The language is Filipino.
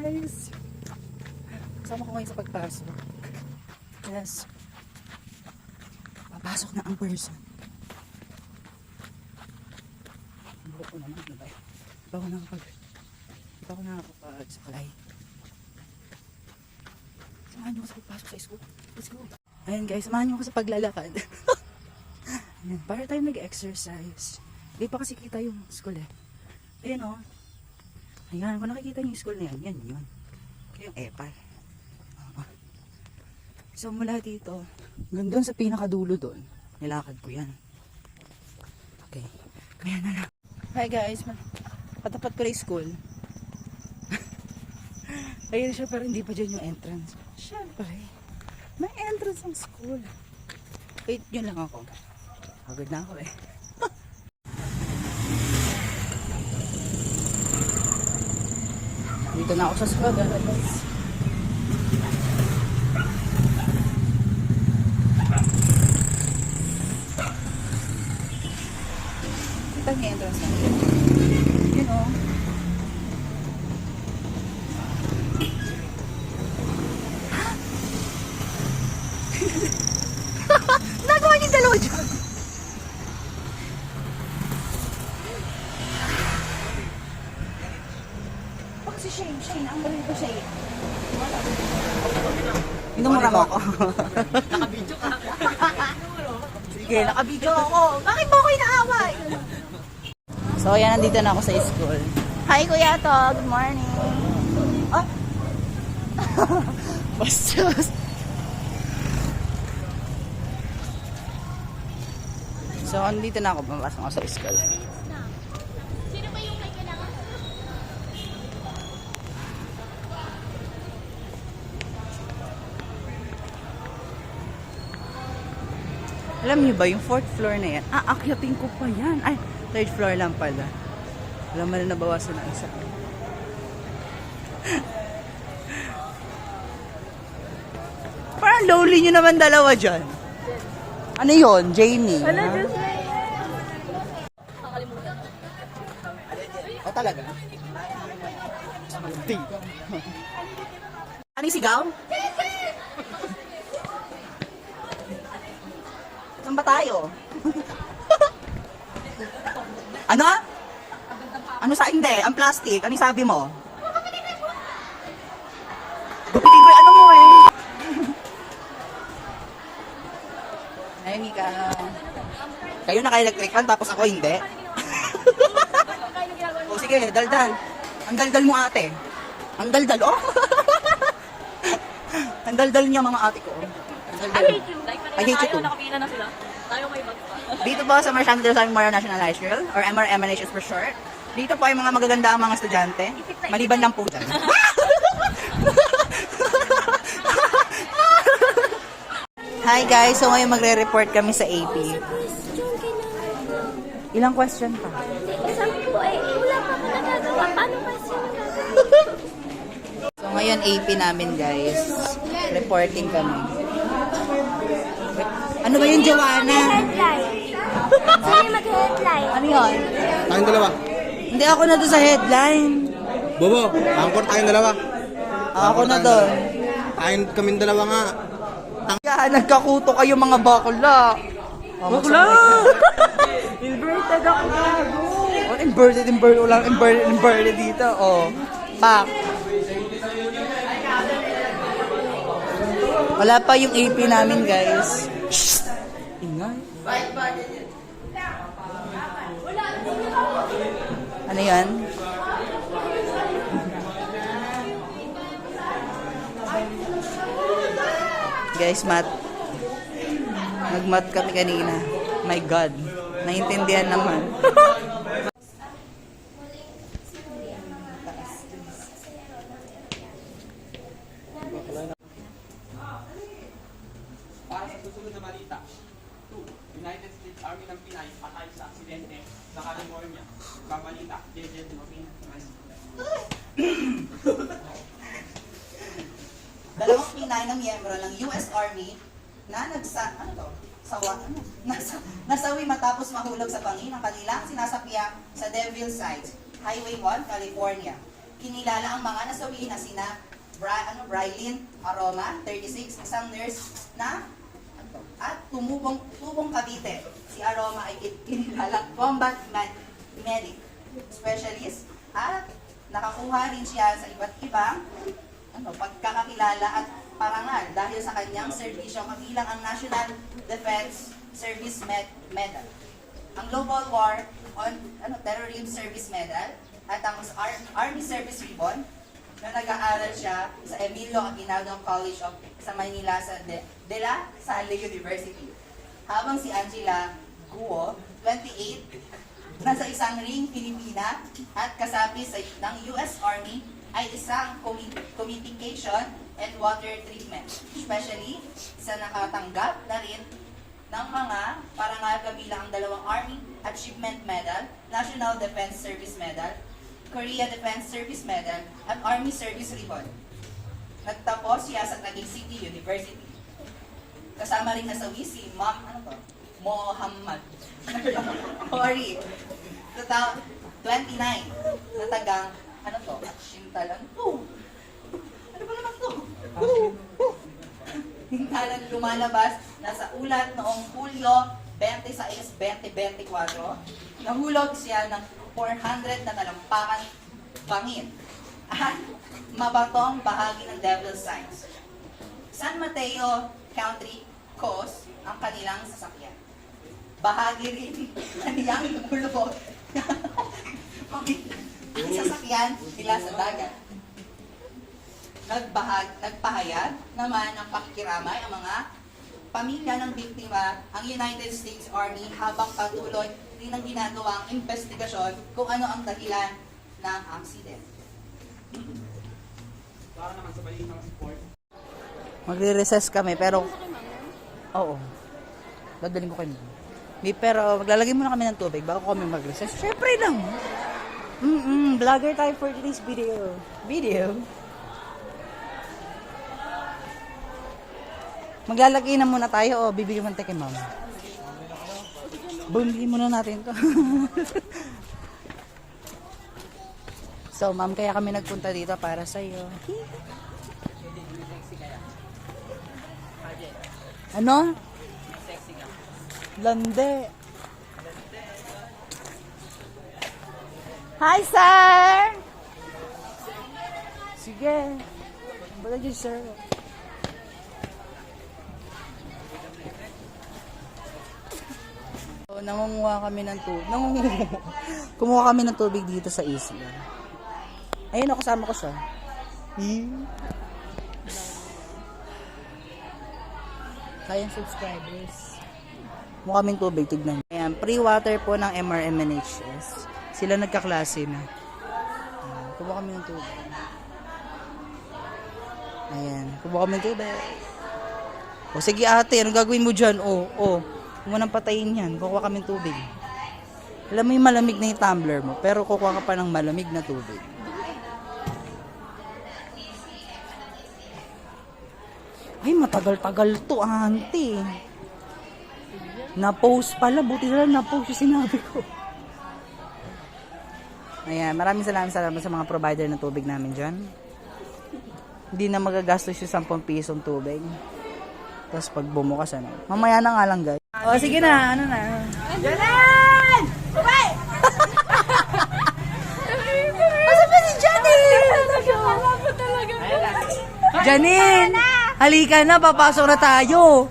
guys! Kasama ko ngayon sa pagpasok. Yes. Papasok na ang person. Ang buhok ko naman, diba? Di ba ako nakakapag-saklay? Samahan niyo ko sa pagpasok sa school. Let's go. Ayan guys, samahan niyo ko sa paglalakad. Ayan, para tayo nag-exercise. Hindi pa kasi kita yung school eh. Ayan o. Ayan, kung nakikita niyo yung school na yan, yan yun. Kaya yung epal. So mula dito, hanggang doon sa pinakadulo doon, nilakad ko yan. Okay, kaya na lang. Hi guys, patapat ko na yung school. Ayun siya, pero hindi pa dyan yung entrance. Siyempre, may entrance ang school. Wait, yun lang ako. Agad na ako eh. Dito na ako sa school, guys. Ito yung entrance na. You know. Nagawa niyo dalawa dyan. Baka si Shane, ang galing ko Shane. Inumura mo ako. Nakabidyo ka. Sige, nakabidyo ako. Bakit mo ako inaaway? So, yan, nandito na ako sa school. Hi, Kuya to. Good morning. Ah? Bastos. So, andito na ako. Pumasok ako sa school. Sino ba yung may kailangan? Alam niyo ba, yung 4th floor na yan, akyatin ko pa yan. Ay, 3rd floor lang pala. Alam mo na nabawasan ng isa. Parang lonely nyo naman dalawa dyan. Ano yun? Jamie? Wala, Ha? just Oh, talaga? Ano yung sigaw? Saan ba tayo? Ano? Ano sa hindi? Ang plastic? Ano yung sabi mo? Gupitin ko yung ano mo eh. Ay, Mika. Kayo naka-electric fan tapos ako hindi. O sige, daldal. Ang daldal mo ate. Ang daldal, oh. Ang daldal niya mga ate ko. Ang daldal. I hate you. I hate you too. Nakapila na sila. Tayo may bag pa. Dito po sa Marciano del Rosario Memorial National High School or MRMNH for short. Dito po ay mga magaganda ang mga estudyante. Maliban lang po dyan. Hi guys, so ngayon magre-report kami sa AP. Ilang question pa? Sabi ko eh, wala pa ako nagagawa. Paano kasi So ngayon AP namin guys. Reporting kami. Ano ba yung Joanna? headline? Sino yung mag-headline? Ano yun? Tayong dalawa. Hindi ako na doon sa headline. Bobo, angkor tayong dalawa. Ako na doon. Tayong kaming dalawa nga. Kaya nagkakuto kayo mga bakla. Bakla! Inverted ako gago. Oh, inverted. Walang inverted dito. Oh, pak. Wala pa yung AP namin, guys. Shh! Ingay. Ano yan? Guys, math. Nag-math kami kanina. My God. Naintindihan naman. Para sa susunod na balita. 2. United States Army ng Pinay patay sa aksidente sa California. Babalita, Jejet Mapin. Dalawang Pinay na miyembro ng US Army na nasawi matapos mahulog sa bangin ng kanilang sinasakyan sa Deville Site, Highway 1, California. kinilala ang mga nasawi na sina Brylin Aroma, 36, isang nurse na at Tubong Cavite. Si Aroma ay kinilala combat medic specialist at nakakuha rin siya sa iba't ibang pagkakakilala at parangal dahil sa kanyang serbisyo kabilang ang National Defense Service Medal, ang Global War on Terrorism Service Medal, at ang Army Service Ribbon na nag-aaral siya sa Emilio Aguinaldo College sa Manila sa De La Salle University. Habang si Angela Guo, 28, nasa isang ring Pilipina at kasapi ng US Army ay isang communication and water treatment, especially sa nakatanggap na rin ng mga parangal kabilang ang 2 Army Achievement Medal, National Defense Service Medal, Korea Defense Service Medal, at Army Service Ribbon. Nagtapos siya sa Taguig City University. Kasama rin nasawi si Mohammad Hori, 29, na tagang, Shintalan to. Ano ba naman to? Hintalan lumalabas na sa ulat noong Hulyo 26, 2024, nahulog siya ng 400 na talampakan bangin at mabatong bahagi ng Devil's Signs. San Mateo Country Coast ang kanilang sasakyan. Bahagi rin kaniyang hulog ang sasakyan nila sa dagat. Nagpahayag naman ng pakikiramay ang mga pamilya ng biktima, ang United States Army, habang patuloy rin ang ginagawang investigasyon kung ano ang dahilan ng aksidente. Para naman sa balitang sport. Magre-recess kami, pero... Oo. Dadalhin ko kayo. Pero maglalagay muna kami ng tubig bago kami mag-recess. Syempre lang. Vlogger tayo for today's video. Maglalagay na muna tayo o bibigyan mo tayo kay ma'am. Bumili muna natin to. So ma'am, kaya kami nagpunta dito para sa iyo. Ano? Lande. Hi, sir! Sige. Bala dyan, sir. So, nangunguha kami ng tubig. Kumuha kami ng tubig dito sa isla. Ayun, kasama ko siya. Kayang subscribers. Kumuha kaming tubig, tignan. Ayan, pre-water po ng MRMNHS. Sila nagkaklase na. Kumuha kami ng tubig. Ayan, kumuha kami ng tubig. O sige ate, ano gagawin mo dyan? Huwag mo nang patayin yan. Kukuha kami ng tubig. Alam mo yung malamig na yung tumbler mo, pero kukuha ka pa ng malamig na tubig. Ay, matagal-tagal to, auntie. Na-post pala. Buti na lang na-post yung sinabi ko. Ayan, maraming salamat sa mga provider ng tubig namin dyan. Hindi na magagastos yung 10 pisong tubig. Tapos pag bumukas, mamaya na nga lang, guys. O, sige na. Ano na? Janan! Bye! Asa pa si Janine? Janine! Halika na, papasok na tayo.